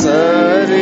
सरे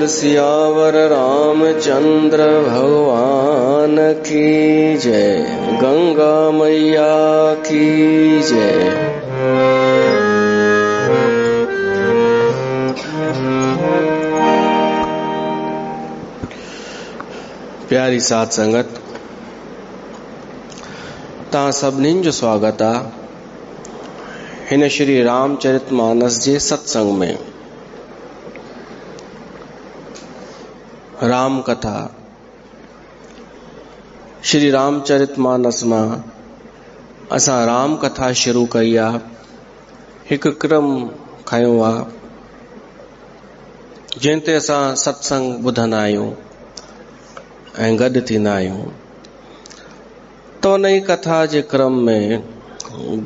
सियावर रामचंद्र भगवान की जय, गंगा मैया की जय। प्यारी साध संगत, ता सभिनीनि जो स्वागत आ हिन श्री रामचरितमानस जे सत्संग में। राम कथा श्री रामचरितमानस मां असां राम कथा शुरू कई आ। हिकु क्रम खयो आ जंहिं ते असां सत्संग ॿुधंदा आहियूं ऐं गॾु थींदा आहियूं। तो उन ई कथा जे क्रम में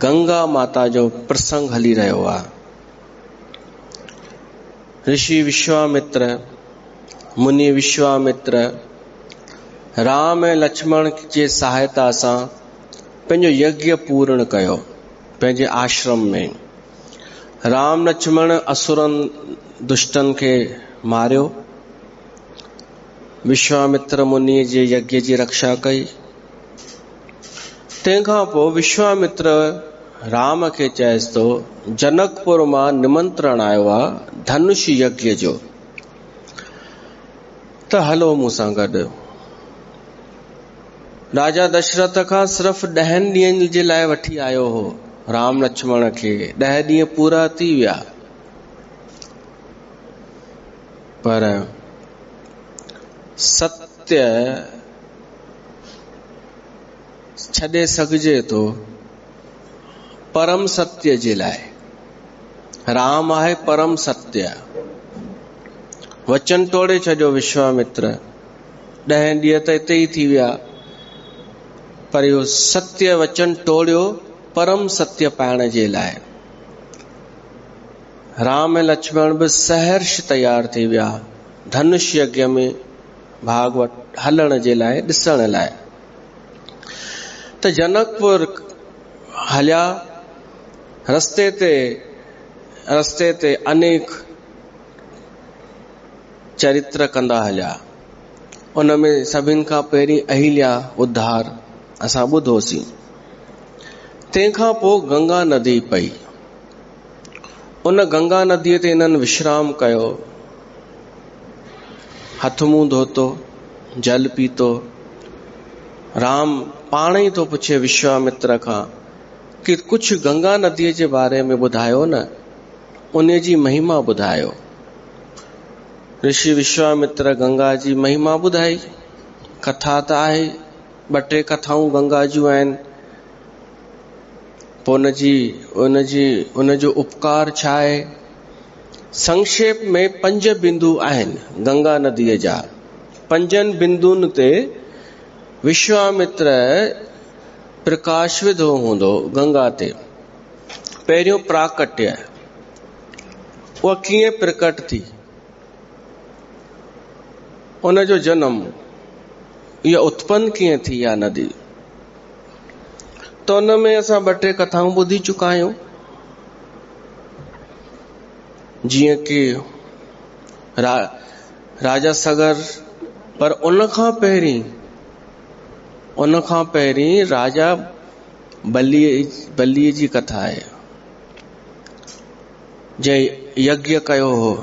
गंगा माता जो प्रसंग हली रहियो आ। ऋषि विश्वामित्र, मुनि विश्वामित्र राम ऐं लक्ष्मण जे सहायता सां पंहिंजो यज्ञ पूर्ण कयो पंहिंजे आश्रम में। राम लक्ष्मण असुरनि दुष्टनि खे मारियो, विश्वामित्र मुनि जे यज्ञ जी रक्षा कई। तंहिंखां पोइ विश्वामित्र राम खे चएसि थो, जनकपुर मां निमंत्रण आयो आहे धनुष यज्ञ जो, त हलो मूं सां गॾु। राजा दशरथ खां सिर्फ़ 10 ॾींहंनि जे लाइ वठी आयो हो राम लक्ष्मण खे। 10 ॾींहं पूरा थी विया, पर सत्य छॾे सघिजे थो परम सत्य जे लाइ। राम आहे परम सत्य। वचन तोड़े छॾियो विश्वामित्र। 10 ॾींहं त हिते ई थी विया, पर इहो सत्य वचन तोड़ियो परम सत्य पाइण जे लाइ। राम ऐं लक्ष्मण बि सहर्ष तैयार थी विया धनुष यज्ञ में भाग हलण जे लाइ, ॾिसण लाइ। त जनकपुर हलिया। रस्ते ते अनेक चरित्र कंदा हलिया। उन में सभिनि खां पहिरीं अहिल्या उद्धार असां ॿुधोसीं। तंहिंखां पोइ गंगा नदी पई। उन गंगा नदीअ ते इन्हनि विश्राम कयो, हथ मुंहुं धोतो, जल पीतो। राम पाण ई थो पुछे विश्वामित्र खां कि कुछ गंगा नदीअ जे बारे में ॿुधायो न, उन जी महिमा ॿुधायो। ऋषि विश्वामित्र गंगा जी महिमा ॿुधाई। कथा त आहे, 2-3 कथाऊं गंगा जूं आहिनि। पोइ उन जो उपकार छा आहे? संक्षेप में 5 बिंदु आहिनि गंगा नदीअ जा। 5 बिंदुनि ते विश्वामित्र प्रकाशविद हूंदो गंगा ते। पहिरियों प्राकट्य, उहा कीअं प्रकट थी, उन जो जन्म, इहा उत्पन्न कीअं थी इहा नदी। त उन में असां 2-3 कथाऊं ॿुधी चुका आहियूं। जीअं कि राजा सगर, पर उन खां पहिरीं राजा बलीअ जी कथा आहे, जंहिं यज्ञ कयो हो।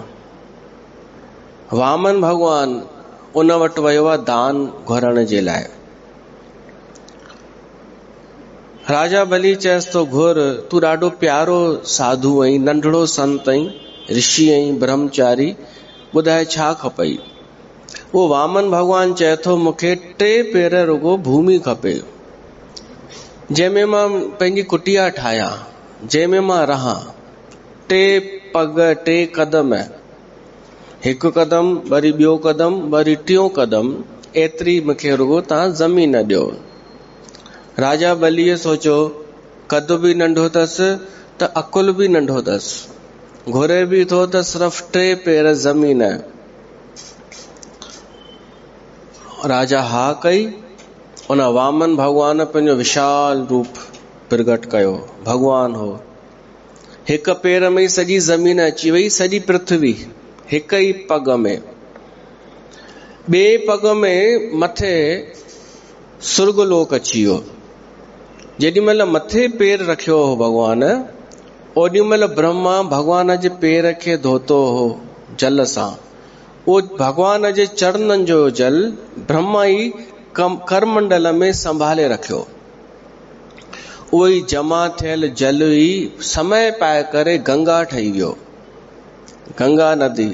वामन भगवान उन वटि वियो आहे दान घुरण जे लाइ। राजा बली चयसि तो, घुर, तूं ॾाढो प्यारो साधु आहीं, नंढड़ो संत आहीं, ऋषि आहीं, ब्रह्मचारी, ॿुधाए छा खपई। वो वामन भगवान चए थो, मूंखे 3 पेर रुगो भूमि खपे, जंहिंमें मां पंहिंजी कुटिया ठाहियां, जंहिंमें मां रहां। 3 पग, 3 कदम, 1 कदम, वरी ॿियो कदम, वरी 3 कदम, एतिरी मूंखे रुगो तव्हां ज़मीन ॾियो। राजा बलीअ सोचो, कद बि नंढो अथसि त अकुल बि नंढो अथसि, घुरे बि थो त सिर्फ़ 3 पेर ज़मीन। राजा हा कई। उन वामन भगवान पंहिंजो विशाल रूप प्रगट कयो। भगवान हो। 1 पेर में सॼी ज़मीन अची वई, सॼी पृथ्वी 1 ई पग में। ॿिए पग में मथे सुर्गलोक अची वियो। जेॾी महिल मथे पेर रखियो हो भगवान, ओॾी महिल ब्रह्मा भगवान जे पेर खे धोतो हो जल सां। उहो भगवान जे चरणनि जो जल ब्रह्मा ई करमंडल में संभाले रखियो। उहो ई जमा थियल जल ई समय पाए करे गंगा ठही वियो। गंगा नदी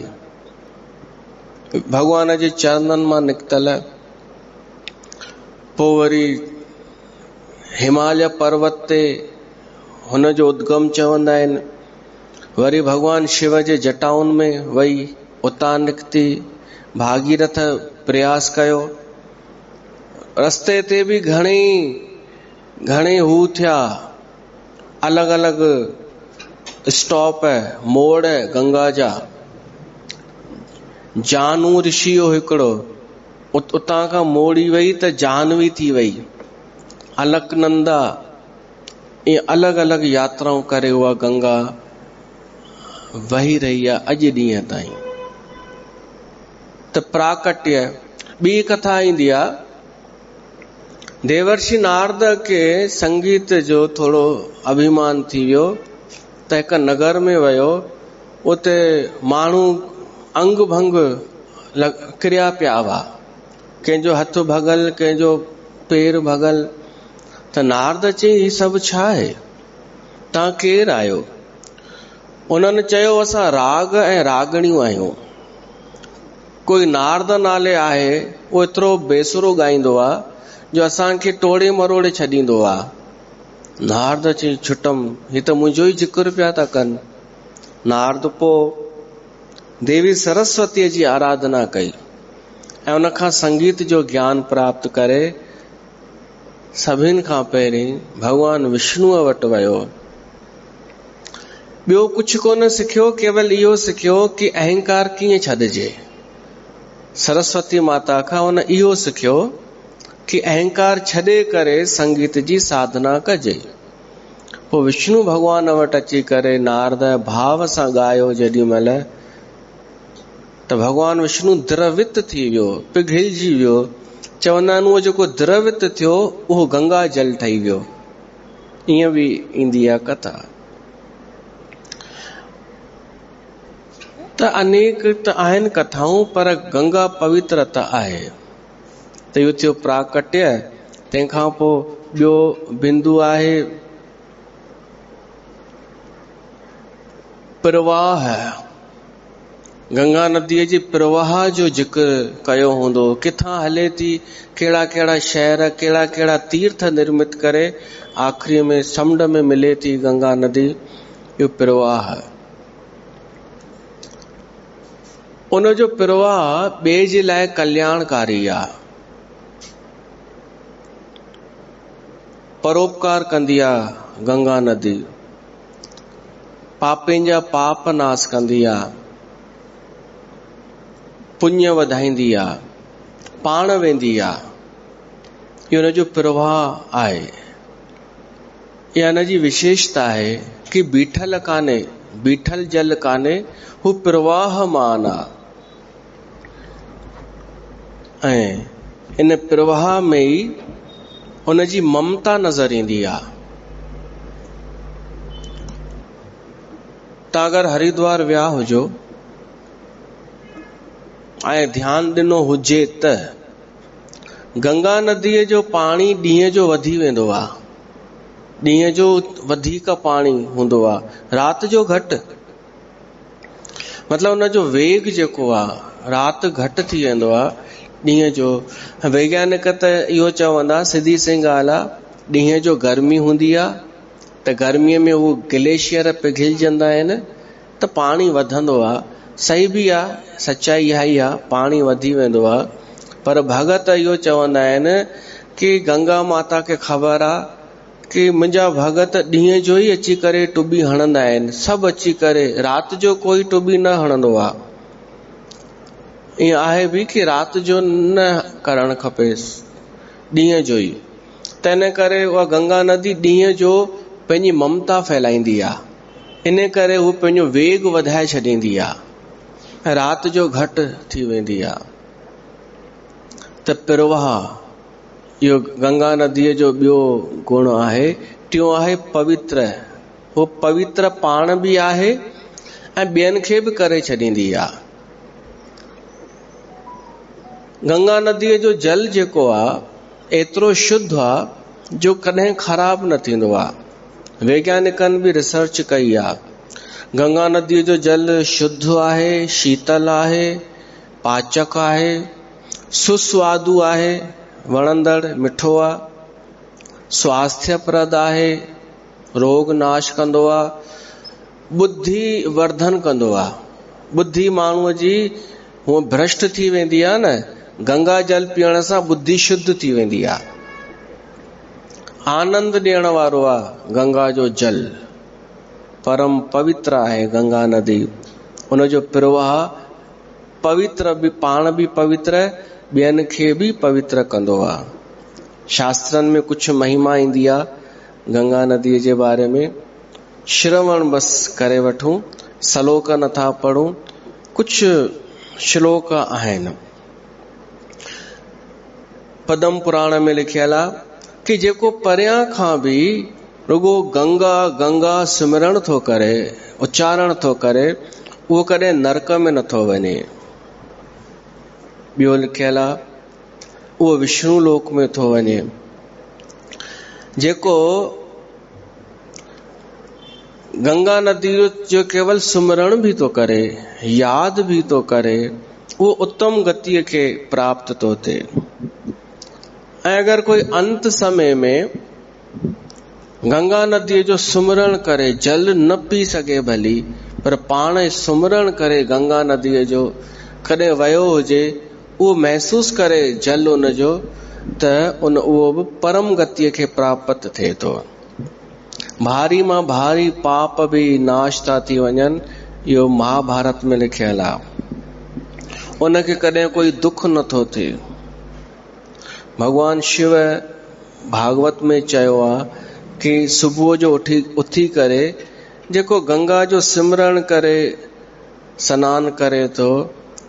भगवान जे चरणनि मां निकतल। पोइ वरी हिमालय पर्वत ते हुन जो उद्गम चवंदा आहिनि। वरी भगवान शिव जे जटाउनि में वई, उतां निकिती। भागीरथ प्रयास कयो। रस्ते ते बि घणे हू थिया, अलॻि अलॻि स्टॉप, मोड़ गंगा जा। जानू ऋषि हो हिकिड़ो, उतां खां मोड़ी वई त जानवी थी वई, अलकनंदा। ईअं अलॻि अलॻि यात्राऊं करे उहा गंगा वही रही आहे अॼु ॾींहं ताईं। त प्राकट्य ॿी कथा ईंदी आहे। देवर्षि नारद खे संगीत जो थोरो अभिमान थी वियो त हिकु नगर में वियो। उते माण्हू अंग भंग किरिया पिया हुआ, कंहिंजो हथ भगल, कंहिंजो पेर भगल। त नारद चई, ही सभु छा आहे? तव्हां केरु आहियो? उन्हनि चयो, असां राग ऐं रागणियूं आहियूं। कोई नारद नाले आहे, उहो एतिरो बेसुरो ॻाईंदो आहे जो असांखे टोड़े मरोड़े छॾींदो आहे। नारद चई, छुटम, ही त मुंहिंजो ई जिक्र पिया था कनि। नारद पोइ देवी सरस्वतीअ जी आराधना कई ऐं उन खां संगीत जो ज्ञान प्राप्त करे सभिनि खां पहिरीं भगवान विष्णुअ वटि वियो। ॿियो कुझु कोन सिखियो, केवल इहो सिखियो कि अहंकार कीअं छॾिजे। सरस्वती माता खां उन इहो सिखियो कि अहंकार छॾे करे संगीत जी साधना कजे। पोइ विष्णु भगवान वटि अची करे नारद भाव सां ॻायो जेॾी महिल, त भगवान विष्णु द्रवित थी वियो, पिघलजी वियो। चवंदा आहिनि, उहो जेको द्रवित थियो उहो गंगा जल ठही वियो। ईअं बि ईंदी आहे कथा। त अनेक त आहिनि कथाऊं, पर गंगा पवित्रता आहे। त इहो थियो प्राकट्य। तंहिंखां पोइ ॿियो बिंदु आहे प्रवाह। गंगा नदीअ जे प्रवाह जो जिक्र कयो हूंदो, किथां हले थी, कहिड़ा कहिड़ा शहर, कहिड़ा कहिड़ा तीर्थ निर्मित करे आख़िरी में समुंड में मिले थी गंगा नदी। इहो प्रवाह। उन जो प्रवाह ॿिए जे लाइ कल्याणकारी आहे, परोपकार कंदी आहे गंगा नदी। पापनि जा पाप नाश कंदी आहे, पुण्य वधाईंदी आहे, पाण वेंदी आहे। इहो हुनजो प्रवाह आहे, इहा हिनजी विशेषता आहे कि बीठल कान्हे, बीठल जल कान्हे, हू प्रवाहमान आहे। ऐं इन प्रवाह में ई उनजी ममता नज़र ईंदी आहे। तव्हां अगरि हरिद्वार विया हुजो ऐं ध्यानु ॾिनो हुजे त गंगा नदीअ जो पाणी ॾींहं जो वधी वेंदो आहे, ॾींहं जो वधीक पाणी हूंदो आहे, राति जो घटि। मतिलबु उनजो वेग जेको आहे राति घटि थी वेंदो आहे, ॾींहं जो। वैज्ञानिक त इहो चवंदा, सिधी सी ॻाल्हि आहे, ॾींहं जो गर्मी हूंदी आहे त गर्मीअ में उहो ग्लेशियर पिघलजंदा आहिनि त पाणी वधंदो आहे। सही बि आहे, सच्चाई इहा ई आहे, पाणी वधी वेंदो आहे। पर भगत इहो चवंदा आहिनि कि गंगा माता खे ख़बर आहे कि मुंहिंजा भगत ॾींहं जो ई अची करे टुॿी हणंदा आहिनि, सभु अची करे, राति जो कोई टुॿी न हणंदो आहे। ईअं आहे बि कि राति जो न करणु खपेसि, ॾींहं जो ई। तंहिं करे उहा गंगा नदी ॾींहं जो पंहिंजी ममता फैलाईंदी आहे, इन करे हू पंहिंजो वेग वधाए छॾींदी आहे ऐं राति जो घटि थी वेंदी आहे। त प्रवाह, इहो गंगा नदीअ जो ॿियो गुण आहे। टियों आहे पवित्र, हू पवित्र पाण बि आहे ऐं ॿियनि खे बि करे छॾींदी आहे। गंगा नदीअ जो जल जेको आहे एतिरो शुद्ध आहे जो कॾहिं ख़राब न थींदो आहे। वैज्ञानिकनि बि रिसर्च कई आहे, गंगा नदीअ जो जल शुद्ध आहे, शीतल आहे, पाचक आहे, सुस्वादु आहे, वणंदड़ मिठो आहे, स्वास्थ्यप्रद आहे, रोग नाश कंदो आहे, बुद्धि वर्धन कंदो आहे। बुद्धि माण्हूअ जी हूअ भ्रष्ट थी वेंदी आहे न, गंगा जल पीअण सां बुद्धि शुद्ध थी वेंदी आहे। आनंद ॾियण वारो आहे गंगा जो जल, परम पवित्र आहे गंगा नदी। उनजो प्रवाह पवित्र बि, पाण बि पवित्र, ॿियनि खे बि पवित्र कंदो आहे। शास्त्रनि में कुझु महिमा ईंदी आहे गंगा नदीअ जे बारे में, श्रवण बसि करे वठूं, श्लोक नथा पढ़ूं। कुझु श्लोक आहिनि, पद्म पुराण में लिखियल आहे कि जेको परियां खां बि रुगो गंगा गंगा सिमरण थो करे, उच्चारण थो करे, उहो कॾहिं नरक में नथो वञे। ॿियो लिखियल आहे उहो विष्णु लोक में थो वञे। जेको गंगा नदी जो केवल सुमरण भी तो करे, याद भी तो करे, वो उत्तम गति के प्राप्त तो थे। अगर कोई अंत समय में गंगा नदी जो सुमरण करे, जल न पी सके भली, पर पाण सुमरण करे गंगा नदी जो कदे वयो हुजे, वो महसूस करे जल उन जो, त उन वो भी परम गति के प्राप्त थे तो। भारी मां भारी पाप भी नाश था थी वञन, यो महाभारत में लिखियल आ। उनके कदे कोई दुख न थो थे। भगवान शिव भागवत में चयो आ कि सुबह जो उठी करे जेको गंगा जो सिमरण करे, स्नान करे तो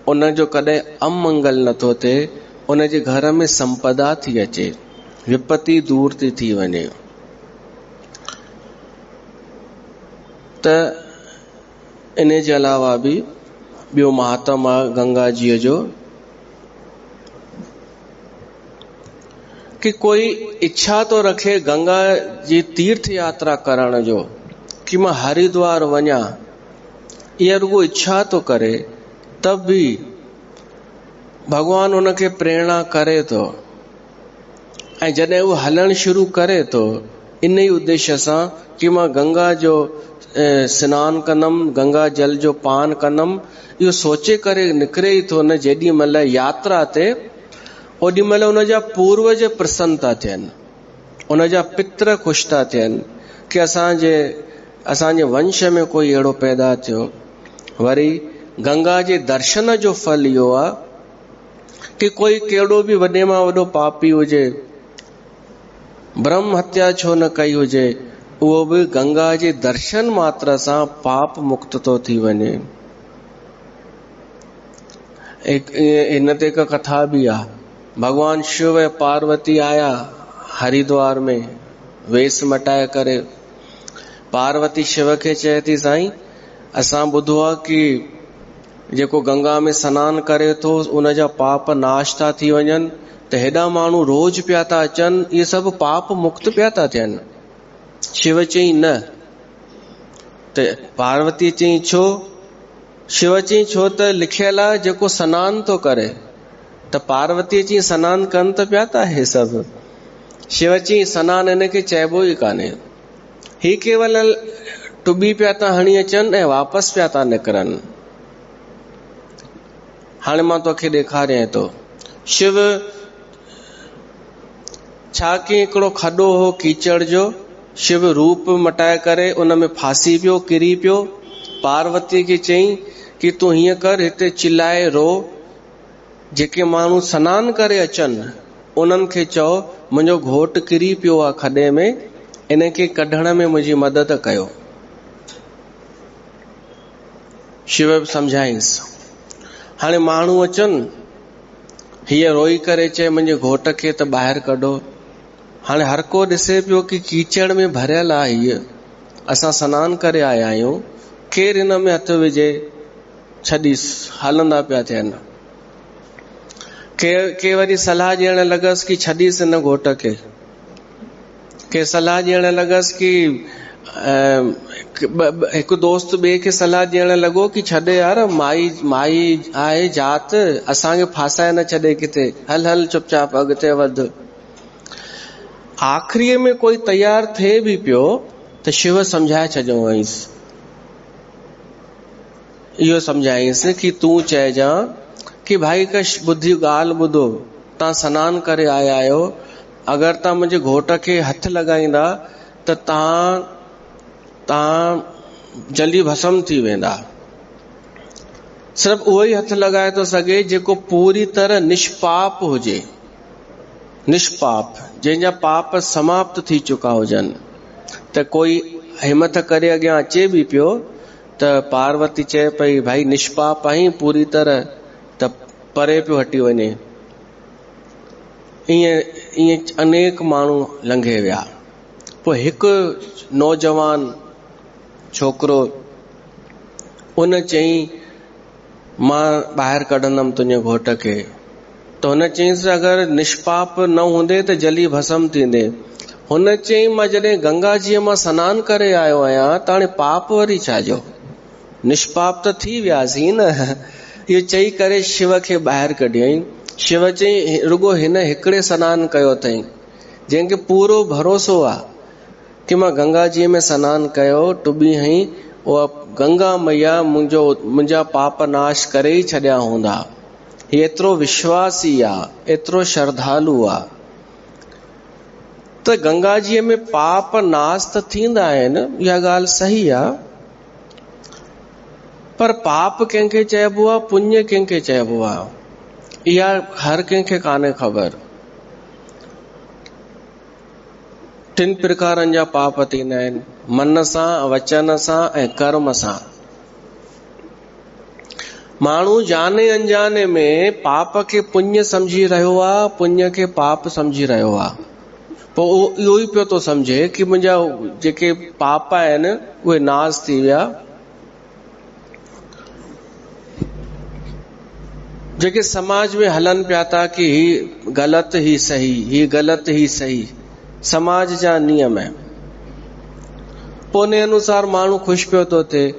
उन जो कदे अमंगल न थो थे। उन जे घर में संपदा थी अचे, विपत्ति दूर थी वञे। त इन जे अलावा भी ॿियो महात्म आ गंगा जी जो कि कोई इच्छा तो रखे गंगा जी तीर्थ यात्रा करण जो कि मैं हरिद्वार वञा, ये रुगो इच्छा तो करे, तब भी भगवान उनके प्रेरणा करे तो। ऐं जॾहिं वो हलण शुरू करे तो इन ही उद्देश्य सां कि मां गंगा जो स्नान कंदम, गंगा जल जो पान कंदम, इहो सोचे करे निकिरे ई थो न। जेॾी महिल यात्रा ते ओॾी महिल उन जा पूर्वज प्रसन्न था थियनि, उन जा पित्र ख़ुशि था थियनि कि असांजे वंश में कोई अहिड़ो पैदा थियो। वरी गंगा जे दर्शन जो फल इहो आहे कि कोई कहिड़ो भी वॾे मां वॾो पापी हुजे, ब्रह्म हत्या छो न कई हुजे, उहो बि गंगा जे दर्शन मात्र सां पाप मुक्त तो थी वञे। हिन ते हिक कथा बि आहे। भगवान शिव ऐं पार्वती आया हरिद्वार में वेस मटाए करे। पार्वती शिव खे चए थी, साईं असां ॿुधो आहे कि जेको गंगा में सनानु करे थो उन जा पाप नाश था थी वञनि, त हेॾा माण्हू रोज पिया था अचनि, इहे सभु पाप मुक्त पिया था थियनि। शिव चई न। त पार्वती चई छो? शिव चई छो त लिखियल आहे जेको सनानु थो करे। त पार्वती चई सनानु कनि त पिया था हे सभु। शिव चई सनानु हिनखे चइबो ई कान्हे, ही केवल टुॿी पिया था हणी अचनि ऐं वापसि पिया था निकिरनि। हाणे मां तोखे ॾेखारियां थो। शिव छा कि हिकिड़ो खॾो हो कीचड़ जो, शिव रूप मटाए करे उन में फासी पियो, किरी पियो। पार्वती खे चई कि तूं हीअं कर, हिते चिल्लाए रो, जेके माण्हू सनानु करे अचनि उन्हनि खे चओ मुंहिंजो घोट किरी पियो आहे खॾे में, इन खे कढण में मुंहिंजी मदद कयो। शिव सम्झाईंसि। हाणे माण्हू अचनि, हीअ रोई करे चए मुंहिंजे घोट खे त ॿाहिरि कढो। हाणे हर को ॾिसे पियो कि कीचड़ में भरियल आहे, हीअ असां सनानु करे आया आहियूं, केरु हिन में हथ विझे, छॾीस, हलंदा पिया थियनि। के वरी सलाह ॾियण लॻसि कि छॾीस हिन घोट खे। के सलाह ॾियण लॻसि कि हिकु दोस्त ॿिए खे सलाह ॾियण लॻो कि छॾे यार, माई आहे जात, असांखे फासाए न छॾे किथे, हल हल चुपचाप अॻिते वध। आख़िरीअ में कोई तैयार थिए बि पियो त शिव सम्झाए छॾियो हुअईंसि। इहो सम्झाईंसि कि तूं चइजां कि भाई हिकु ॿुधी ॻाल्हि ॿुधो, तव्हां सनानु करे आया आहियो, अगरि तव्हां मुंहिंजे घोट खे हथ लॻाईंदा त तव्हां जली भस्म थी वेंदा। सिर्फ़ु उहो ई हथ लॻाए थो सघे जेको पूरी तरह निष्पाप हुजे, निष्पाप, जंहिंजा पाप समाप्त थी चुका हुजनि। त कोई हिमत करे अॻियां अचे बि पियो त पार्वती चए पई भाई निष्पाप आहीं पूरी तरह, त परे पियो हटी वञे। ईअं अनेक माण्हू लंघे विया। पोइ हिकु नौजवान छोकिरो उन चई मां ॿाहिरि कढंदमि तुंहिंजे घोट खे। त हुन चईंसि अगरि निष्पाप न हूंदे त जली भस्म थींदे। हुन चई मां जॾहिं गंगा जीअ मां सनानु करे आयो आहियां त हाणे पाप वरी छाजो, निष्पाप त थी वियासीं न। इहो चई करे शिव खे ॿाहिरि कढियईं। शिव चई रुगो हिन हिकिड़े सनानु कयो अथई, जंहिंखे पूरो भरोसो आहे कि मां गंगा जीअ में सनानु कयो, टुॿी हई, उहा गंगा मैया मुंहिंजा पाप नाश करे ई छॾिया हूंदा। एतिरो विश्वासी आहे, एतिरो श्रद्धालु आहे। त गंगा जीअ में पाप नाश त थींदा आहिनि, इहा ॻाल्हि सही आहे, पर पाप कंहिंखे चइबो आहे, पुण्य कंहिंखे चइबो आहे, इहा हर कंहिंखे कान्हे ख़बर। 3 प्रकारनि जा पाप थींदा आहिनि, मन सां, वचन सां ऐं कर्म सां। माण्हू जाने अनजाने में पाप खे पुण्य समझी रहियो आहे, पुण्य खे पाप समझी रहियो आहे। पोइ इहो ई पियो थो समझे कि मुंहिंजा जेके पाप आहिनि उहे नाश थी विया। जेके समाज में हलन पिया था कि ही ग़लति ही सही, ही ग़लति ही सही, समाज जा नियम है। पोइ उन अनुसार माण्हू ख़ुशि पियो थो थिए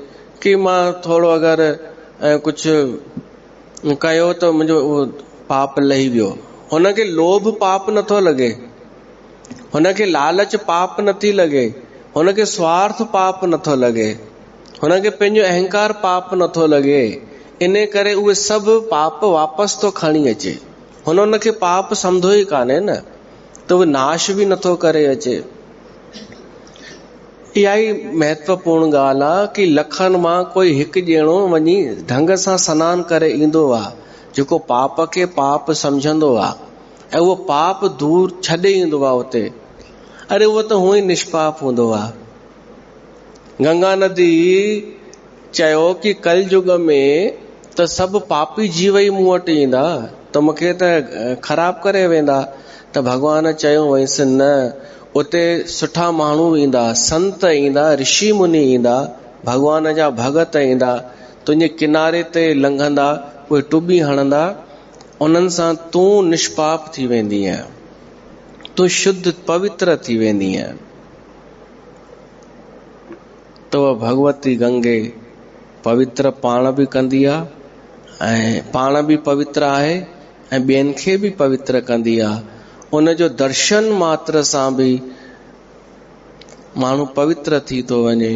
कि मां थोरो अगरि कुझु कयो त मुंहिंजो उहो पाप लही वियो। हुनखे लोभ पाप नथो लॻे, हुनखे लालच पाप नथी लॻे, हुनखे स्वार्थ पाप नथो लॻे, हुनखे पंहिंजो अहंकार पाप नथो लॻे। इन करे उहे सभु पाप वापसि थो खणी अचे। हुनखे पाप सम्झो ई कान्हे न, त उहो नाश बि नथो करे अचे। इहा ई महत्वपूर्ण ॻाल्हि आहे कि लखनि मां कोई हिकु ॼणो वञी ढंग सां सनानु करे ईंदो आहे, जेको पाप खे पाप सम्झंदो आहे ऐं उहो पाप दूर छॾे ईंदो आहे उते। अरे उहो त हूअं ई निष्पाप हूंदो आहे। गंगा नदी चयो कि कलयुग में त सभु पापी जीव ई मूं वटि ईंदा त मूंखे त ख़राब करे वेंदा। त भगवान चयो वैसे न, उते सुठा माण्हू ईंदा, संत ईंदा, ऋषि मुनि ईंदा, भगवान जा भगत ईंदा, तुंहिंजे किनारे ते लंघंदा, उहे टुॿी हणंदा, उन्हनि सां तूं निष्पाप थी वेंदी आहे, तूं शुद्ध पवित्र थी वेंदी आहे। तो भगवती गंगे पवित्र पाण बि कंदी आहे ऐं पाण बि पवित्र आहे ऐं ॿियनि खे बि पवित्र कंदी आहे। उन जो दर्शन मात्र सां बि माण्हू पवित्र थी थो वञे।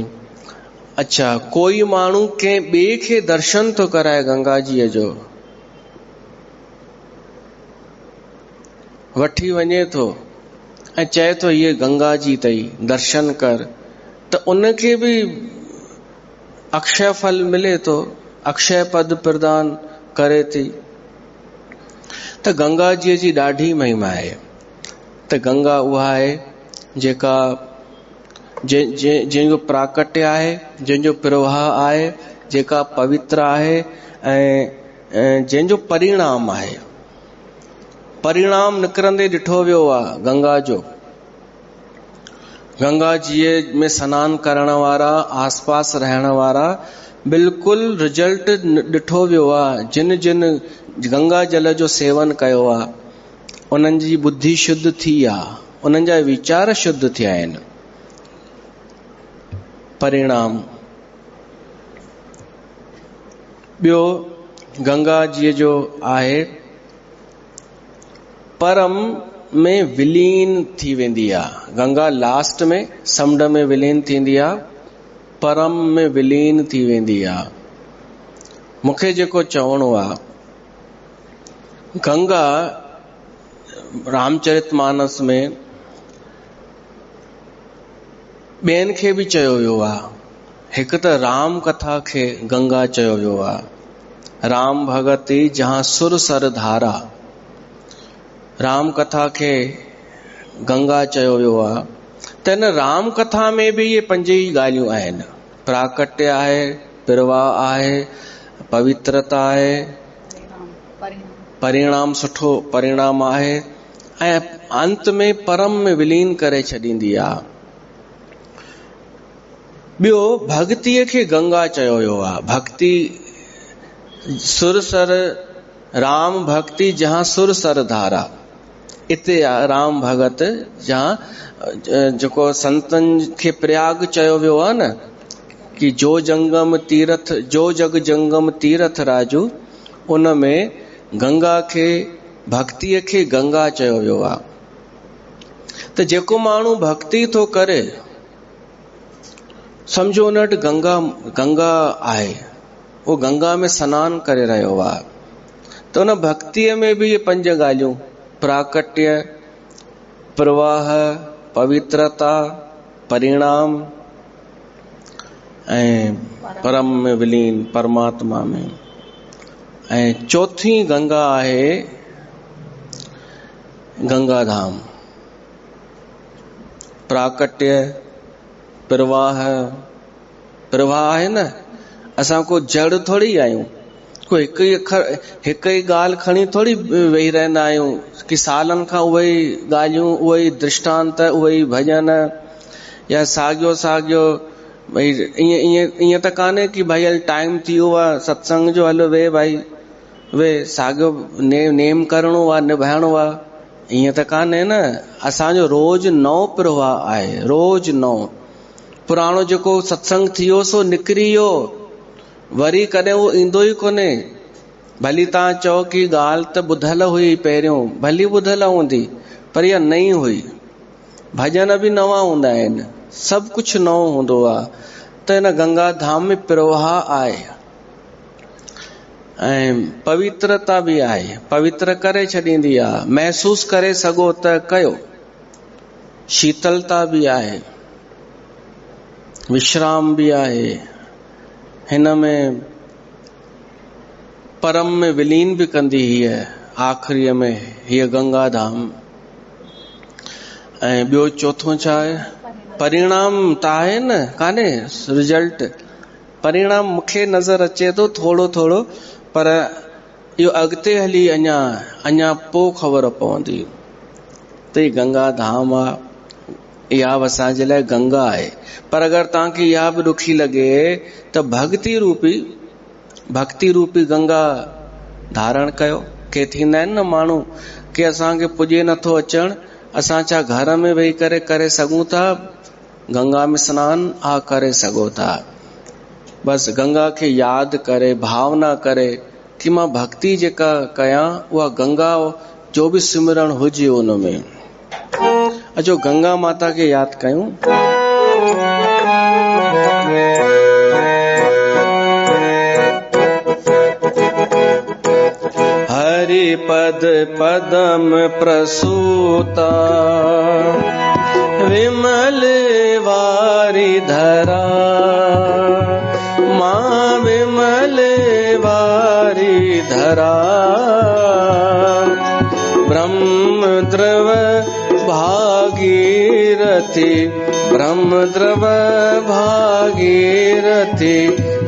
अच्छा, कोई माण्हू कंहिं ॿिए खे दर्शन थो कराए गंगा जीअ जो, वठी वञे थो ऐं चए थो ये गंगा जी अथई, दर्शन कर, त उनखे बि अक्षय फल मिले थो, अक्षय पद प्रदान करे थी। त गंगा जीअ जी ॾाढी महिमा आहे। त गंगा उहा आहे जेका जंहिंजो प्राकट्य आहे, जंहिंजो प्रवाह आहे, जेका पवित्र आहे ऐं जंहिंजो परिणाम आहे। परिणाम निकिरंदे ॾिठो वियो आहे गंगा जो। गंगा जीअ में सनानु करण वारा, आसपास रहण वारा, बिल्कुलु रिजल्ट ॾिठो वियो आहे। जिन जिन गंगा जल जो सेवन कयो आहे उन्हनि जी बुद्धि शुद्ध थी आहे, उन्हनि जा वीचार शुद्ध थिया आहिनि। परिणाम ॿियो गंगा जीअ जो आहे परम में विलीन थी वेंदी आहे। गंगा लास्ट में समुंड में विलीन थींदी आहे, परम में विलीन थी वेंदी आहे। मूंखे जेको चवणो आहे, गंगा रामचरितमानस में ॿियनि खे बि चयो वियो आहे। हिकु त राम कथा खे गंगा चयो वियो आहे। राम भगति जहाँ सुर सर धारा, राम कथा खे गंगा चयो वियो आहे। त हिन राम कथा में बि इहे 5 ई ॻाल्हियूं आहिनि। प्राकट्य आहे, प्रवाह आहे, पवित्रता आहे, परिणाम सुठो परिणाम आहे ऐं अंत में परम में विलीन करे छॾींदी आहे। ॿियो भक्तिअ खे गंगा चयो वियो आहे। भक्ति सुर सर, राम भक्ति जहाँ सुर सर धारा, इते आहे राम भगत जहाँ जेको संतन खे प्रयाग चयो वियो आहे न कि जो जंगम तीरथ, जो जग जंगम तीरथ राजू, उन में गंगा खे, भक्तिअ खे गंगा चयो वियो आहे। त जेको माण्हू भक्ति थो करे, समझो उन वटि गंगा आहे, वो गंगा में सनानु करे रहियो आहे। त उन भक्तिअ में बि ये 5 ॻाल्हियूं, प्राकट्य, प्रवाह, पवित्रता, परिणाम ऐं परम में विलीन, परमात्मा में। ऐं चौथी गंगा आहे गंगा धाम। प्राकट्य, प्रवाह, प्रवाह आहे न, असां को जड़ थोड़ी आहियूं, कोई हिकु ई ॻाल्हि खणी थोड़ी वेही रहंदा आहियूं कि सालनि खां उहे ई ॻाल्हियूं, उहे ई दृष्टांत, उहे ई भॼन या साॻियो साॻियो। भई ईअं त कान्हे कि भाई हल टाइम थी वियो आहे सत्संग जो, हलो वे भाई वे साॻियो नेम करणो आहे, निभाइणो आहे, ईअं त कान्हे न। असांजो रोज नओं प्रवाह आहे, रोज नओं। पुराणो जेको सत्संग थी वियो सो निकिरी वियो, वरी कॾहिं उहो ईंदो ई कोन्हे। भली तव्हां चओ कि ॻाल्हि त ॿुधल हुई पहिरियों, भली ॿुधल हूंदी, पर इहा नई हुई। भॼन बि नवां हूंदा आहिनि, सभु कुझु नओं हूंदो आहे। त हिन गंगा धाम में प्रवाह आहे ऐं पवित्रता बि आहे, पवित्र करे छॾींदी आहे। महसूस करे सघो त कयो। शीतलता बि आहे, विश्राम भी आहे। हिन में परम में विलीन भी कंदी है आखिरी में हीअ गंगा धाम। ऐं ॿियो चौथों छा आहे? परिणाम त आहे न, कान्हे रिजल्ट। परिणाम मूंखे नज़र अचे थो थोरो थोरो, पर इहो अॻिते हली अञा पोइ ख़बर पवंदी। त ही गंगा धाम आहे, इहा बि असांजे लाइ गंगा आहे। पर अगरि तव्हांखे इहा बि ॾुखी लॻे त भक्ति रूपी गंगा धारण कयो। के थींदा आहिनि न माण्हू कि असांखे पुॼे नथो अचण, असां छा घर में वेही करे सघूं था? गंगा में सनानु करे सघो था। बस गंगा खे यादि करे, भावना करे कि मां भक्ति जेका कयां उहा गंगा जो बि सिमरण हुजे उनमें। अचो गंगा माता खे यादि कयूं। हरि पद पदम प्रसूता विमल वारी धरा, मां विमल वारी धरा। ब्रह्म द्रव भागीरथी, ब्रह्म द्रव भागीरथी,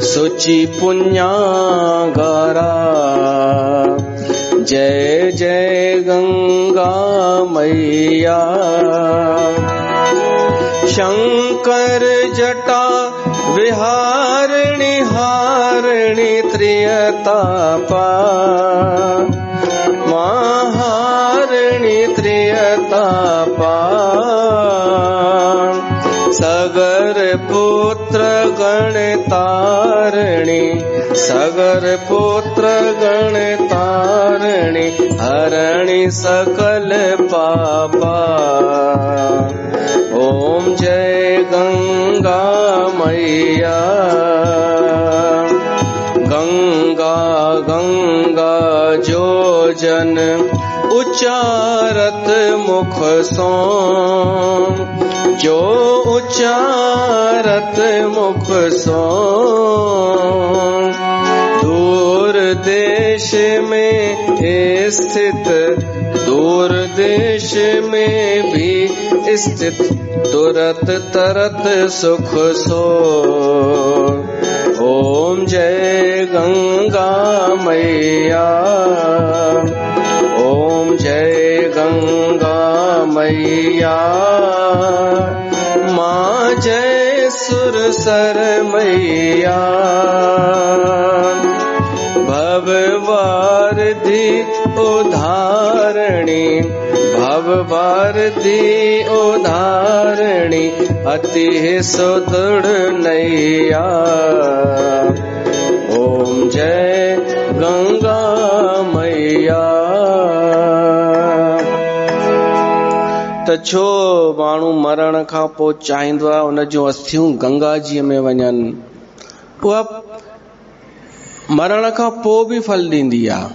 सुचि पुण्यागारा। जय जय गंगा मैया। शंकर जटा विहारिणी हारिणी त्रियतापा, महारिणी त्रियतापा। सगर पुत्र गणतारिणी, सगर पुत्र गणतारिणी, हरणी सकल पापा। ओम जय गंगा मैया। गंगा गंगा जो जन उच्चारत मुख सो, जो उच्चारत मुख सो। दूर देश में स्थित, दूर देश में भी स्थित, तुरत तरत सुख सो। ओम जय गंगा मैया। ओम जय गंगा मैया। माँ जय सुरसर मैया। भववारिधि उद्धारिणी, भववारिधि उद्धारिणी, अति सुदृढ़ नैया। ओम जय गंगा मैया। त छो माण्हू मरण खां पोइ चाहींदो आहे उन जूं अस्थियूं गंगा जीअ में वञनि? उहा मरण खां पोइ बि फल ॾींदी आहे।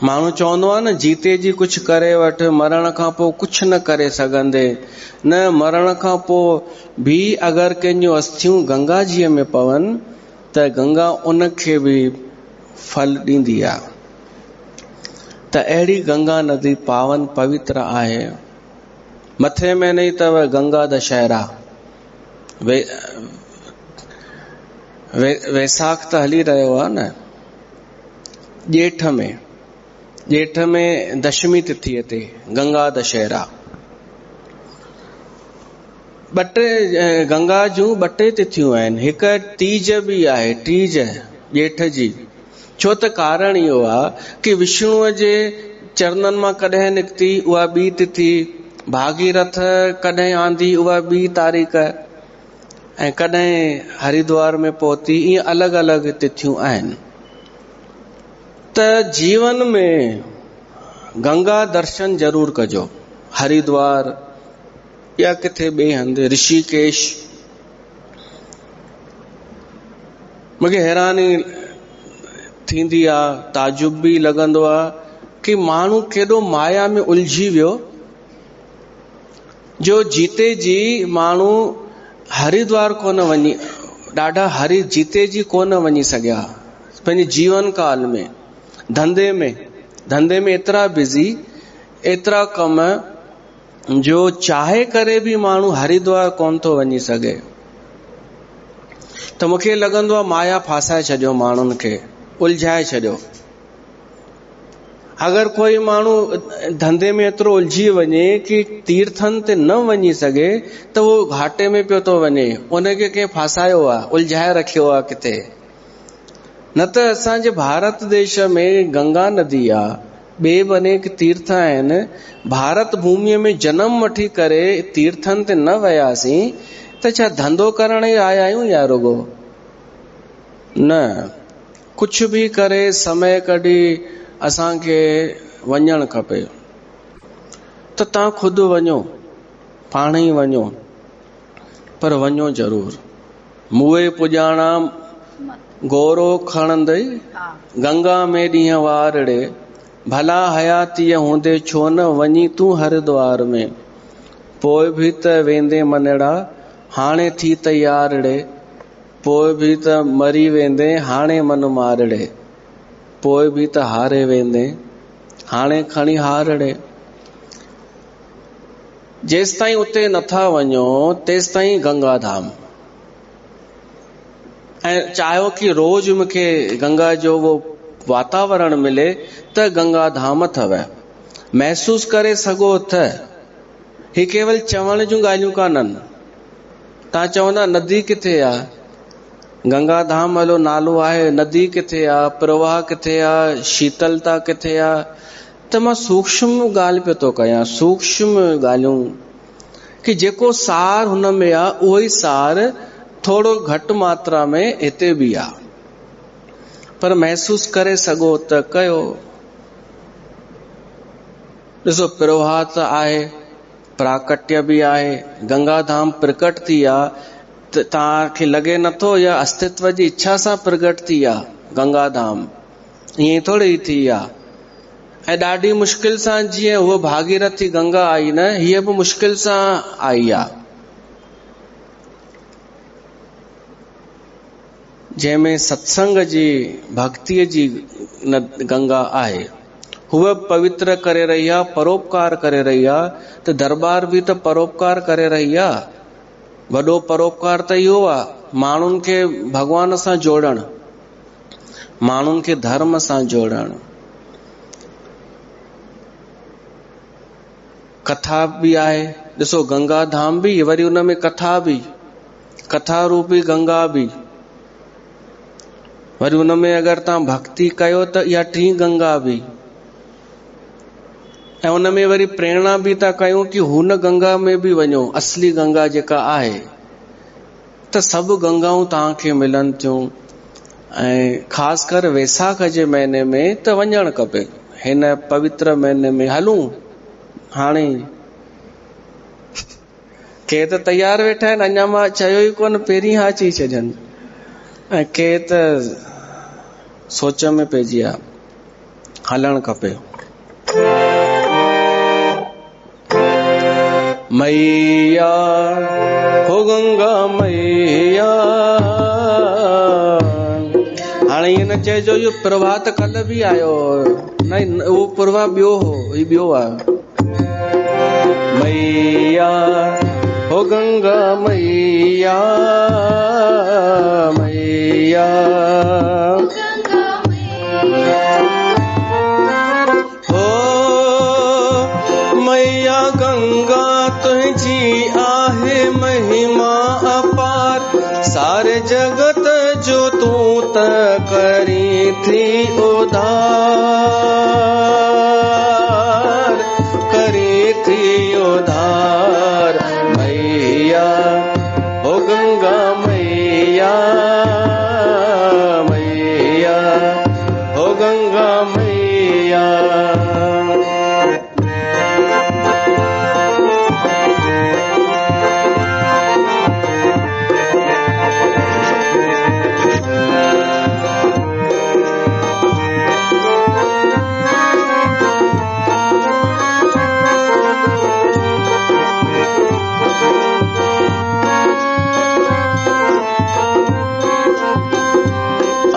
माण्हू चवंदो आहे न, जीते जी कुछ करे वठ, मरण खां पोइ कुछ न करे सघंदे। न, मरण खां पोइ भी अगरि कंहिंजूं अस्थियूं गंगा जीअ में पवनि त गंगा उनखे बि फल ॾींदी आहे। त अहिड़ी गंगा नदी पावन पवित्र आहे। मथे महीने ई अथव गंगा दशहरा। वैसाख त हली रहियो आहे न। ॼेठ में दशमी तिथीअ ते गंगा दशहरा। गंगा जूं ॿ टे तिथियूं आहिनि। हिकु तीज बि आहे, तीज ॼेठ जी। छो त कारण इहो आहे कि विष्णुअ जे चरणनि मां कॾहिं निकिती उहा ॿी तिथि, भागीरथ कॾहिं आंदी उहा ॿी तारीख़, ऐं कॾहिं हरिद्वार में पहुती। ईअं अलॻि अलॻि तिथियूं आहिनि। त जीवन में गंगा दर्शन जरूर कजो। हरिद्वार या किथे ॿिए हंधि, ऋषिकेश। मूंखे हैरानी थींदी आहे, ताजुब बि लॻंदो आहे कि माण्हू केॾो माया में उलझी वियो जो जीते जी माण्हू हरिद्वार कोन वञी, ॾाढा जीते जी कोन वञी सघिया पंहिंजे जीवन काल में। धंधे में एतिरा बिज़ी, एतिरा कम, जो चाहे करे भी माण्हू हरिद्वार कोन थो वञी सघे। त मूंखे लॻंदो आहे माया फासाए छॾियो, माण्हुनि खे उलझाए छॾियो। अगर कोई माण्हू धंधे में एतिरो उलझी वञे कि तीर्थनि ते न वञी सघे त उहो घाटे में पियो थो वञे, उनखे कंहिं फासायो आहे, उलझाए रखियो आहे किथे। न त असांजे भारत देश में गंगा नदी आहे, ॿिए बि अनेक तीर्थ आहिनि। भारत भूमीअ में जन्म वठी करे तीर्थनि ते न वियासीं त छा धंधो करण ई आया आहियूं या रुगो? न, कुछ भी करे समय कढी असांखे वञणु खपे। त तव्हां खुद वञो, पाण ई वञो, पर वञो जरूर। मुए पुॼाणा गोरो खणंदे गंगा में ॾींहं वारड़े, भला हयातीअ हूंदे छो न वञी तूं हरिद्वार में। पोइ बि त वेंदे मनड़ा हाणे थी तैयारड़े, पोइ बि त मरी वेंदे हाणे मन मारड़े, पोइ बि त हारे वेंदे हाणे खणी हारड़े। जेस ताईं उते नथा वञो तेस ताईं गंगा धाम। ऐं चाहियो कि रोज मूंखे गंगा जो वो वातावरण मिले त गंगा धाम अथव, महसूस करे सघो था। ही केवल चवण जूं ॻाल्हियूं कान्हनि। तव्हां चवंदा नदी किथे आहे? गंगा धाम हलो नालो आहे, नदी किथे आहे, प्रवाह किथे आहे, शीतलता किथे आहे? त मां सूक्ष्म ॻाल्हि पियो थो कयां, सूक्ष्म ॻाल्हियूं, कि जेको सार हुन में आहे उहो ई सार थोड़ो घटि मात्रा में हिते बि आहे, पर महसूस करे सघो त कयो। ॾिसो, प्रवाह त आहे, प्राकट्य भी आहे, गंगा धाम प्रकट थी आहे त तव्हांखे लॻे नथो या अस्तित्व जी इच्छा सां प्रकट थी आहे गंगा धाम, ईअं थोड़ी थी आहे। ऐं ॾाढी मुश्किल सां जीअं उहो भागीरथी गंगा आई न, हीअ बि मुश्किल सां आई आहे, जंहिंमें सत्संग जी भक्तिअ जी गंगा आहे। हूअ पवित्र करे रही आहे, परोपकार करे रही आहे। त दरबार भी त परोपकार करे रही आहे। वॾो परोपकार त इहो आहे, माण्हुनि खे भगवान सां जोड़ण, माण्हुनि खे धर्म सां जोड़ण। कथा भी आहे, ॾिसो गंगा धाम भी, वरी उन में कथा भी, कथा रूपी गंगा भी, वरी उन में अगर तव्हां भक्ति कयो त इहा टी गंगा भी, ऐं उन में वरी प्रेरणा भी था कयूं कि हुन गंगा में भी वञो, असली गंगा जेका आहे। त सभु गंगाऊं तव्हांखे मिलनि थियूं। ऐं ख़ासि कर वैसाख जे महीने में त वञणु खपे। हिन पवित्र महीने में हलूं। हाणे के त तैयार वेठा आहिनि, अञा मां चयो ई कोन, पहिरीं हा चई छॾनि। ऐं के त सोच में पइजी विया। हलणु खपे। मैया हो गंगा मैया। हाणे ईअं न चइजो इहो प्रभात कल्ह बि आयो, न उहो प्रभात ॿियो हो, हीउ ॿियो आहे। मैया हो गंगा मैया, मैया हो मैया गंगा तुझी आहे महिमा अपार। सारे जगत जो तू त करी थी उधार, करी थी उधार। मैया हो गंगा मैया, मैया हो गंगा मैया।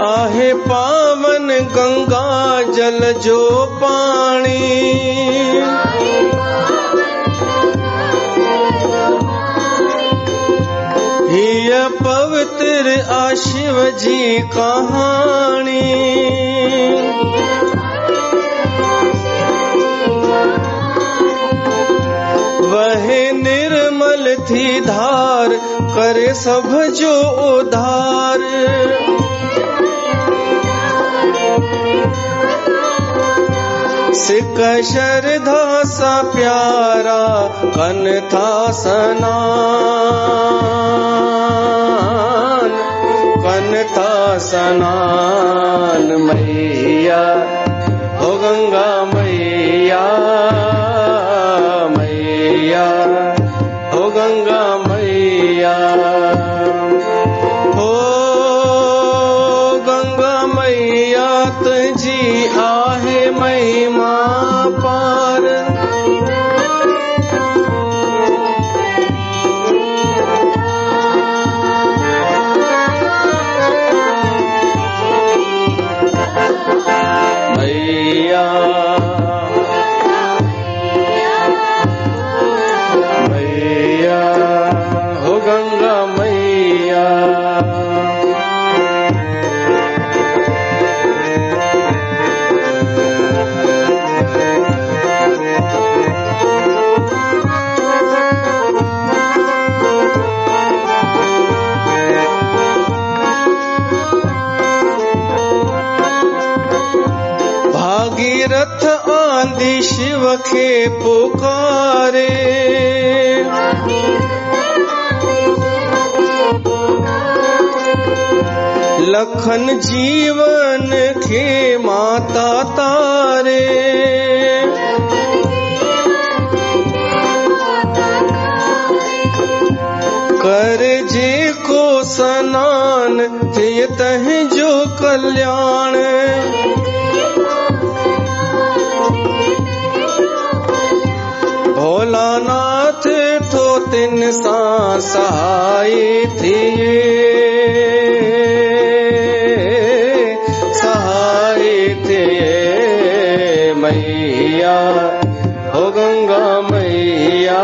आहे पावन गंगा जल जो पानी, शिव जी कहानी। वह निर्मल थी धार, करे सब जो उधार। सिक श्रद्धा सा प्यारा, कन था स्नान, कन था स्नान। मैया हो गंगा मैया, मैया हो गंगा मैया। हो गंगा मैया तुझी आहे महिमा पार। मैया मैया हो गंगा मैया। भागीरथ आंधी शिव के पुकारे, लखन जीवन के माता तारे। कर जे को स्नान, थे तह जो कल्याण। भोलानाथ तो तिन सा सहाय थिए, सहाय थिए। मैया हो गंगा मैया,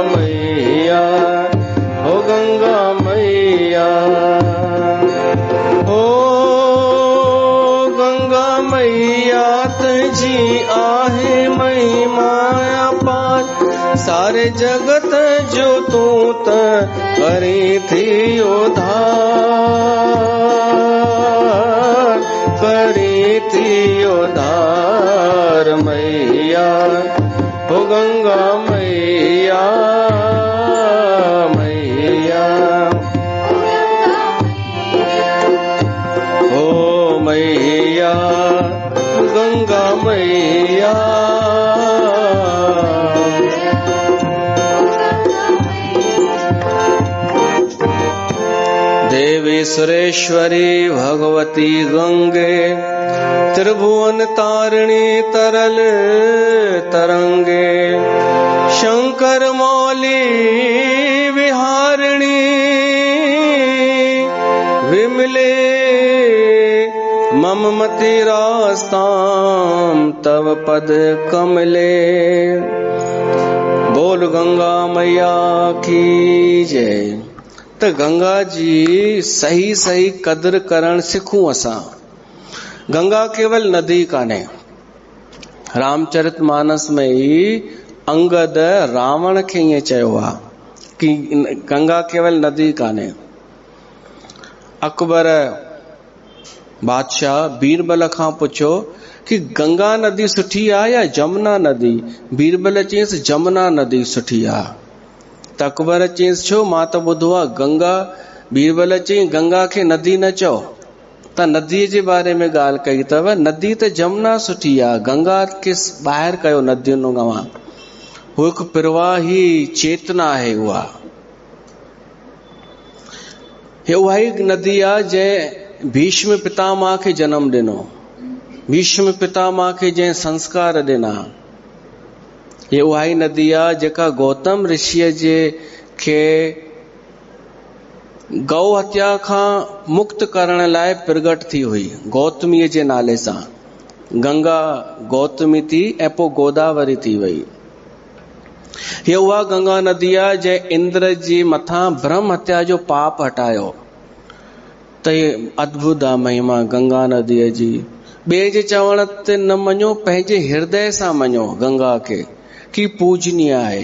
मैया हो गंगा मैया। हो गंगा मैया तुझी आहे महिमा पार। सारे जगत जो तू त करी थी उधार, करी थी उधार। मैया हो गंगा मैया, मैया हो मैया गंगा मैया। देवी सुरेश्वरी भगवती गंगे, त्रिभुवन तारिणी तरल तरंगे। शंकर मौली विहारिणी, विमले मम मति रास्ताम तव पद कमले। बोल गंगा मैया की जय। तो गंगा जी सही सही कदर करण सिखूं असां। गंगा केवल नदी काने। रामचरितमानस में ही अंगद रावण खे ईअं चयो आहे कि गंगा केवल नदी काने। अकबर बादशाह बीरबल खां पुछो कि गंगा नदी सुठी आहे या जमुना नदी? बीरबल चयईंसि जमुना नदी सुठी आहे। त अकबर चयईंसि छो? मां त ॿुधो आहे गंगा। बीरबल चयईं गंगा खे नदी न चओ, त नदीअ जे बारे में ॻाल्हि कई अथव। नदी त जमुना सुठी आहे, गंगा खे ॿाहिरि कयो नदियुनि मां। हू हिकु प्रवाही चेतना आहे। उहा ई नदी आहे जंहिं भीष्म पितामह खे जनम ॾिनो, भीष्म पितामह खे जंहिं संस्कार ॾिना। ये उहा ई नदी आहे जेका गौतम ऋषिअ जे खे गौ हत्या खां मुक्त करण लाइ प्रगट थी हुई, गौतमीअ जे नाले सां। गंगा गौतमी थी ऐं पोइ गोदावरी थी वई। हीअ उहा गंगा नदी आहे जंहिं इंद्र जी मथां ब्रह्म हत्या जो पाप हटायो। त अद्भुत आहे महिमा गंगा नदीअ जी। ॿिए जे चवण ते न मञो, पंहिंजे हृदय सां मञो गंगा खे की पूजनीय आहे।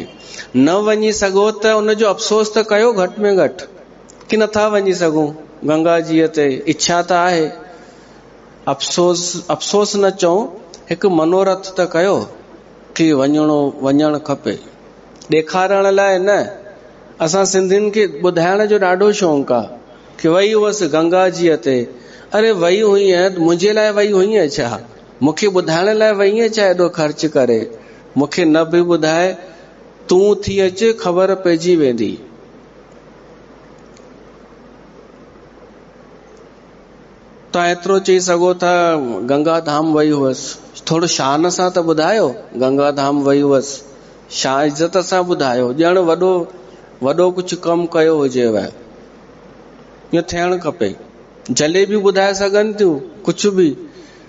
न वञी सघो त उनजो अफ़सोस त कयो घटि में घटि कि नथा वञी सघूं गंगा जीअ ते। इच्छा त आहे, अफ़सोस न चऊं, हिकु मनोरथ त कयो कि वञणु खपे। ॾेखारण लाइ न, असां सिंधियुनि खे ॿुधाइण जो ॾाढो शौंक़ु आहे कि वई हुअसि गंगा जीअ ते। अरे वई हुई मुंहिंजे लाइ वई हुई छा? मूंखे ॿुधाइण लाइ वई छा एॾो ख़र्च करे? मूंखे न बि ॿुधाए, तूं थी अच, ख़बर पइजी वेंदी। तव्हां एतिरो चई सघो था गंगा धाम वई हुअसि, थोरो शान सां त ॿुधायो गंगा धाम वई हुअसि, छा इज़त सां ॿुधायो, ॼण वॾो कुझु कमु कयो हुजेव। इहो थियणु खपे। जलेबी ॿुधाए सघनि थियूं कुझु बि,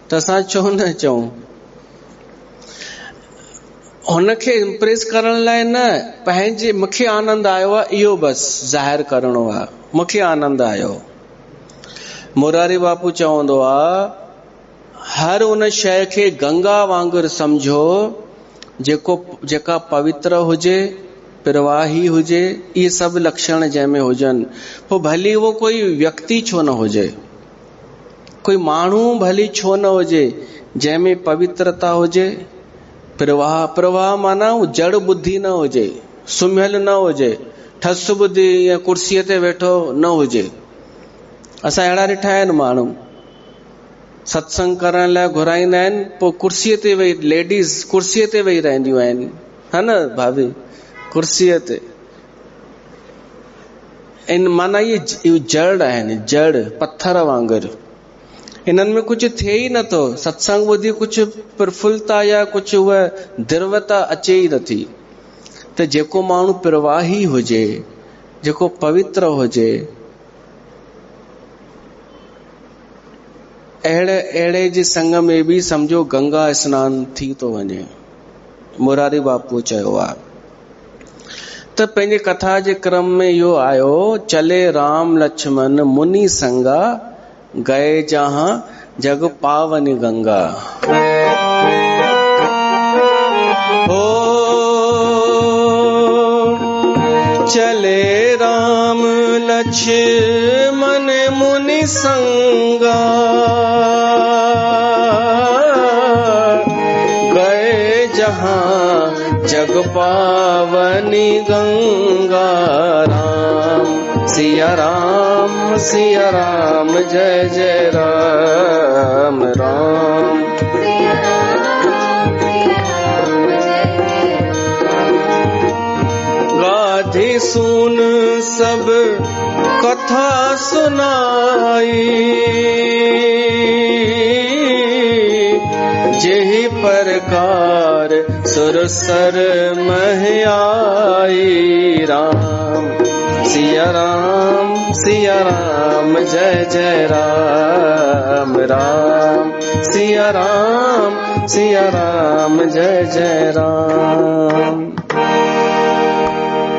त असां छो न चऊं। हुनखे इम्प्रेस करण लाइ न, पंहिंजे मूंखे आनंद आयो आहे इहो बसि ज़ाहिर करणो आहे, मूंखे आनंद आयो। मुरारी बापू चवंदो आहे, हर उन शइ खे गंगा वांगुरु समझो जेका पवित्र हुजे, प्रवाही हुजे। इहे सभु लक्षण जंहिंमें हुजनि, पोइ भली उहो कोई व्यक्ति छो न हुजे, कोई माण्हू भली छो न हुजे, जंहिंमें पवित्रता हुजे, प्रवाह माना जड़ बुद्धि न हुजे, सुम्हियल न हुजे, ठस बुद्धि या कुर्सीअ ते वेठो न हुजे। असां अहिड़ा ॾिठा आहिनि माण्हू सत्संग करण लाइ घुराईंदा आहिनि, पोइ कुर्सीअ ते वेही, लेडीज़ कुर्सीअ ते वेही रहंदियूं आहिनि, है न भाभी, कुर्सीअ ते। इन माना ये जड़ आहिनि, जड़ पत्थर वांगुरु। इन्हनि में कुझु थिए ई नथो। सत्संग ॿुधी कुझु प्रफुल्लता या कुझु उहा दृढ़ता अचे ई नथी। त जेको माण्हू प्रवाही हुजे, जेको पवित्र हुजे, अहिड़े जे संग में बि समझो गंगा स्नान थी थो वञे। मुरारी बापू चयो आहे। त पंहिंजे कथा जे क्रम में इहो आयो, चले राम लक्ष्मण मुनि संगा, गए जहां जग पावनी गंगा। ओ चले राम लक्ष्मण मुनि संगा, गए जहां जग पावनी गंगा। राम सिया राम जय जय राम राम। गाधी सुन सब कथा सुनाई, जेहि प्रकार सुरसर मह आई। राम सिया राम जय जय राम राम। सिया राम जय जय राम।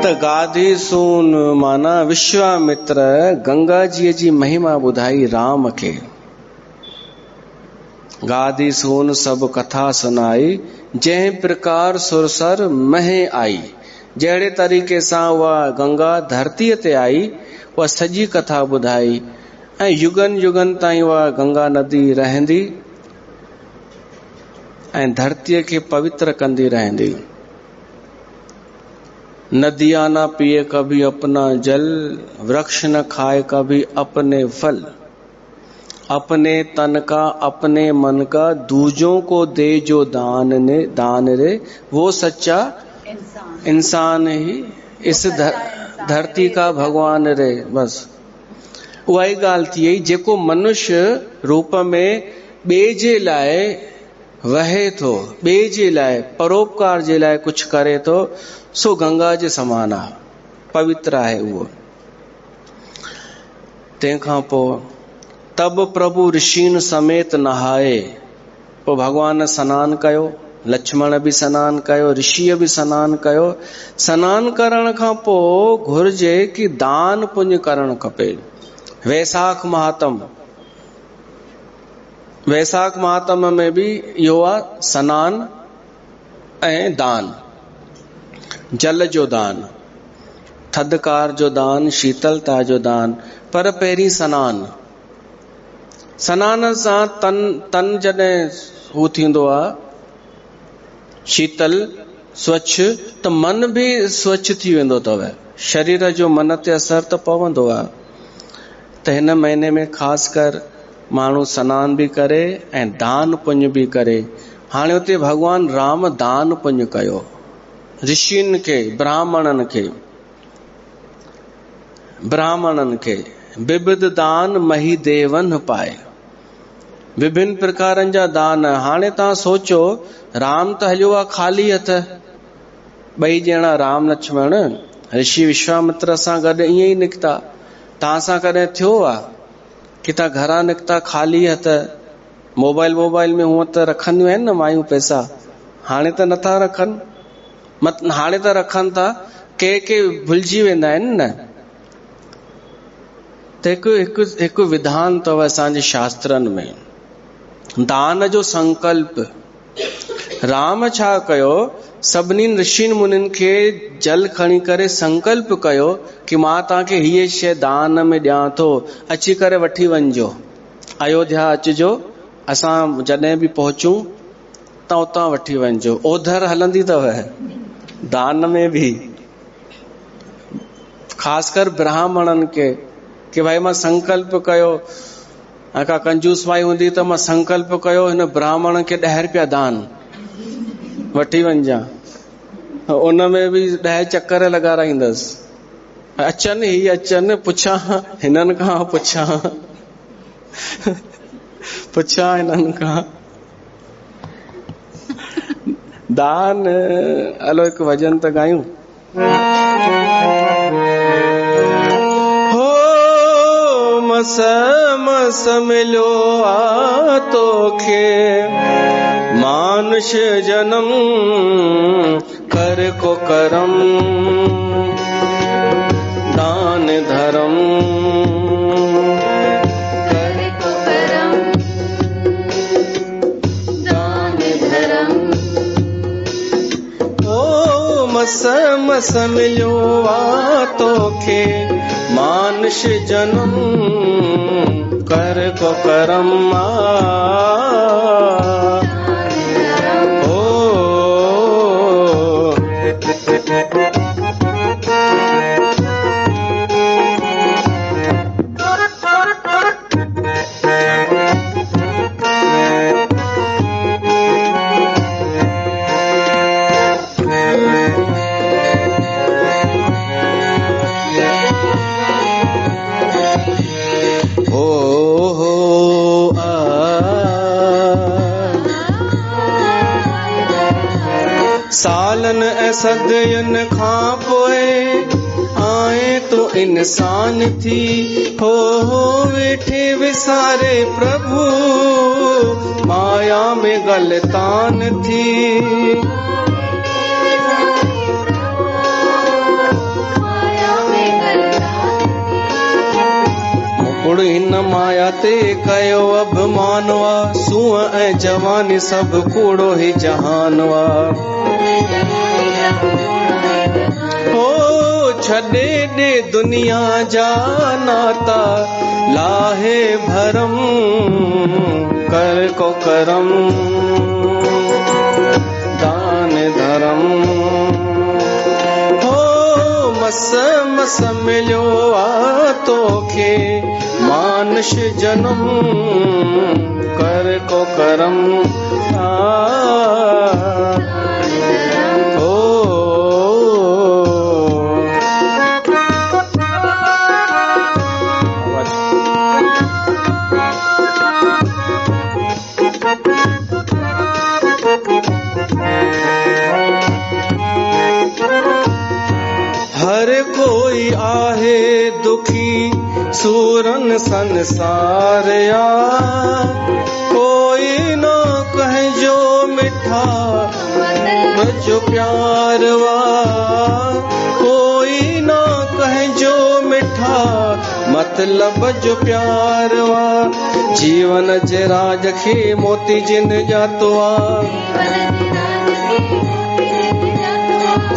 त गादी सून माना विश्वामित्र गंगा जी जी महिमा ॿुधाई राम खे। गादी सून सब कथा सुनाई, जंहिं प्रकार सुरसर मह आई। जहिड़े तरीक़े सां उहा गंगा धरतीअ ते आई, उहा सॼी कथा ॿुधाई ऐं युगन युगन ताईं उहा गंगा नदी रहंदी ऐं धरतीअ खे पवित्र कंदी रहंदी। नदियां न पिए कभी अपना जल, वृक्ष न खाए कभी अपने फल। अपने तन का अपने मन का दूजों को दे जो दान रे, वो सच्चा इंसान ही इस धरती का भगवान रे। बस उहा ई ॻाल्हि थी वई, जेको मनुष्य रूप में ॿिए जे लाइ वहे थो, ॿिए जे लाइ परोपकार जे लाइ कुझु करे थो, सो गंगा जे समान आहे, पवित्र आहे उहो। तंहिंखां पोइ तब प्रभु ऋषिन समेत नहाए। पोइ भगवान सनानु कयो, लक्ष्मण बि सनानु कयो, ऋषिअ बि सनानु कयो। सनानु करण खां पोइ घुर्जे कि दान पुण्य करणु खपे। वैसाख महात्म, वैसाख महात्म में भी इहो आहे सनान ऐं दान, जल जो दान, थधिकार जो दान, शीतलता जो दान। पर पहिरीं सनान, सनान सां तन जॾहिं हू थींदो आहे शीतल स्वच्छ, त मन बि स्वच्छ थी वेंदो अथव। शरीर जो मन ते असर त पवंदो आहे। त हिन महीने में ख़ासि कर माण्हू सनान बि करे ऐं दान पुण्य बि करे। हाणे उते भगवान राम दान पुण्य कयो ऋषियुनि खे, ब्राह्मणनि खे विविध दान मही देवन पाए, विभिन्न प्रकारनि जा दान। हाणे तव्हां सोचो, राम त हलियो आहे ख़ाली हथ, ॿई ॼणा राम लक्ष्मण ऋषि विश्वामित्र सां गॾु ईअं ई निकिता। तव्हां सां कॾहिं थियो आहे कि तव्हां घरां निकिता ख़ाली हथ? मोबाइल में हूअं त रखंदियूं आहिनि न मायूं पैसा, हाणे त नथा रखनि, हाणे त रखनि था, के भुलिजी वेंदा आहिनि न। त हिकु विधान अथव असांजे शास्त्रनि में, दान जो संकल्प। राम छा कयो, सभिनी ऋषियुनि मुनिनि खे जल खणी करे संकल्प कयो कि मां तव्हांखे हीअ शइ दान में ॾियां थो, अची करे वठी वञिजो, अयोध्या अचिजो, असां जॾहिं बि पहुचूं त उतां वठी वञिजो। ओधर हलंदी अथव दान में बि, ख़ासि कर ब्राह्मणनि खे, कि भाई मां संकल्प कयो, का कंजूस माई हूंदी त मां संकल्प कयो हिन ब्राह्मण खे 10 रुपया दान वठी वञा, उन में बि 10 चक्कर लॻाराईंदसि। अचनि ही अचनि, पुछां हिननि खां, पुछां हिननि खां। दान। हलो हिकु भजन त गायूं। मस मिलो आ तोखे मानुष जन्म, कर को करम दान धर्म, कर को करम दान धर्म। ओ मस मिलो आ तोखे मानुष जन्म, कर को करम ओ। सालन ऐं सदियुनि खां पोइ आए तो इंसान थी, हो वेठे विसारे प्रभु माया में गलतान थी। मुकुड़ हिन माया ते कयो अभिमानवा, सूंह ऐं जवानी सभु कूड़ो ही जहानवा। हो छॾे ॾे दुनिया जा नाता, लाहे भरम कर को करम दान धर्म। हो मस मिलियो आ तोखे मानुष जन्म, कर को करम हर कोई आहे दुखी सूरन संसारया, कोई न कहजो मिठा बचो प्यारवा, कोई न कहजो मिठा मतलब जो प्यार वा जीवन जे राज खे मोती जिन जातो आ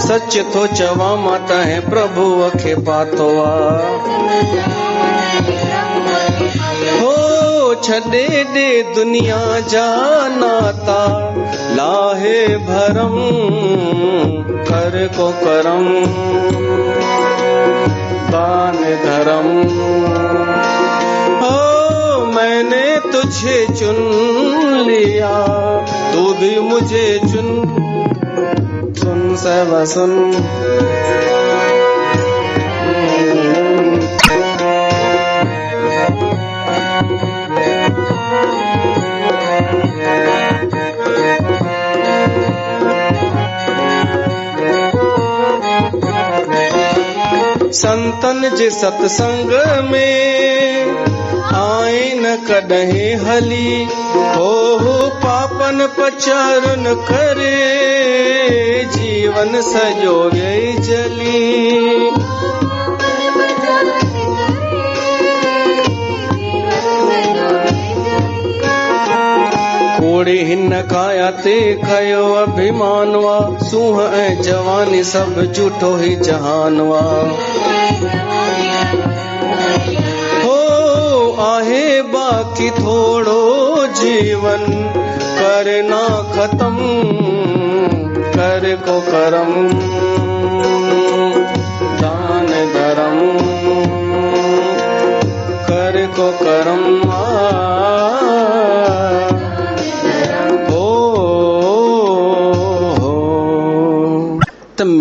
सच थो चवा माता है प्रभु खे पातो आ हो छॾे दे दुनिया जा नाता लाहे भरम कर को करम दान धर्म हो मैंने तुझे चुन लिया तू भी मुझे चुन सुन सब सुन संतन जे सत्संग में आए न कॾहिं हली हो पापन पचारन करे जीवन सॼो वेई जली कोड़े हिन काया ते कयो अभिमानवा सूह ऐं जवानी सब झूठो ही जहानवा हो आहे बाकी थोड़ो जीवन करना खत्म कर को करम दान धर्म कर को करम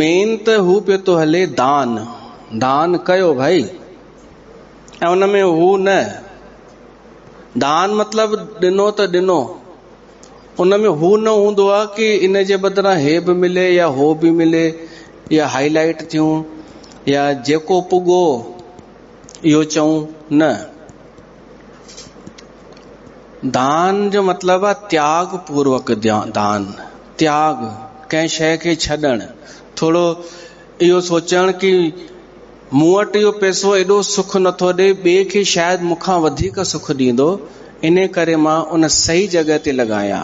मेन त हू पियो तो हले दान दान कयो भाई ऐं उन में हू न दान मतलब ॾिनो त ॾिनो उन में हू न हूंदो आहे कि इन जे बदिरां हे बि मिले या हो बि मिले या हाईलाइट थियूं या जेको पुॻो इहो चऊं न दान जो मतलब आहे त्याग पूर्वक दान त्याग कंहिं शइ खे छॾण थोड़ो इहो सोचण कि मूं वटि इहो पैसो एॾो सुख नथो ॾे ॿिए खे शायदि मूंखां वधीक सुख ॾींदो इन करे मां उन सही जॻह ते लॻायां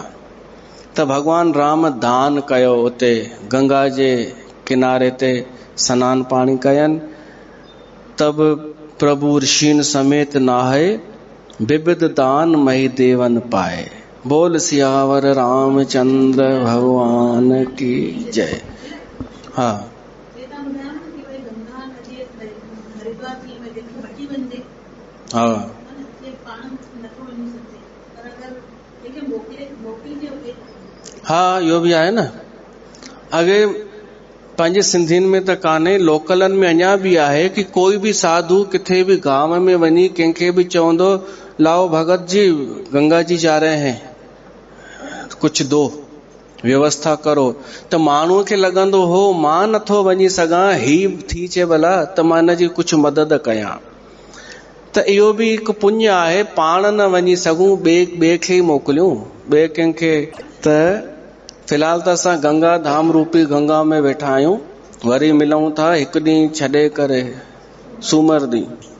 त भगवान राम दान कयो उते गंगा जे किनारे ते सनान पाणी कयनि तब प्रभु ऋषिन समेत नाहे विविध दान मही देवन पाए बोल सियावर रामचंद्र भगवान की जय। हाँ हाँ हाँ इहो बि आहे न अॻे पंहिंजे सिंधियुनि में त कान्हे लोकलनि में अञा बि आहे कि कोई बि साधु किथे बि गांव में वञी कंहिंखे बि चवंदो लाओ भगत जी गंगा जी जा रहे हैं कुछ दो व्यवस्था करो त माण्हूअ खे लॻंदो हो मां नथो वञी सघां ही थी चे भला त मां हिन जी कुछ मदद कयां त इहो बि हिकु पुण्य आहे पाण न वञी सघूं ॿिए खे ई मोकिलियूं ॿिए कंहिंखे त फ़िलहाल त असां गंगा धाम रूपी गंगा में वेठा आहियूं वरी मिलूं था हिकु ॾींहुं छॾे करे सूमर ॾींहुं।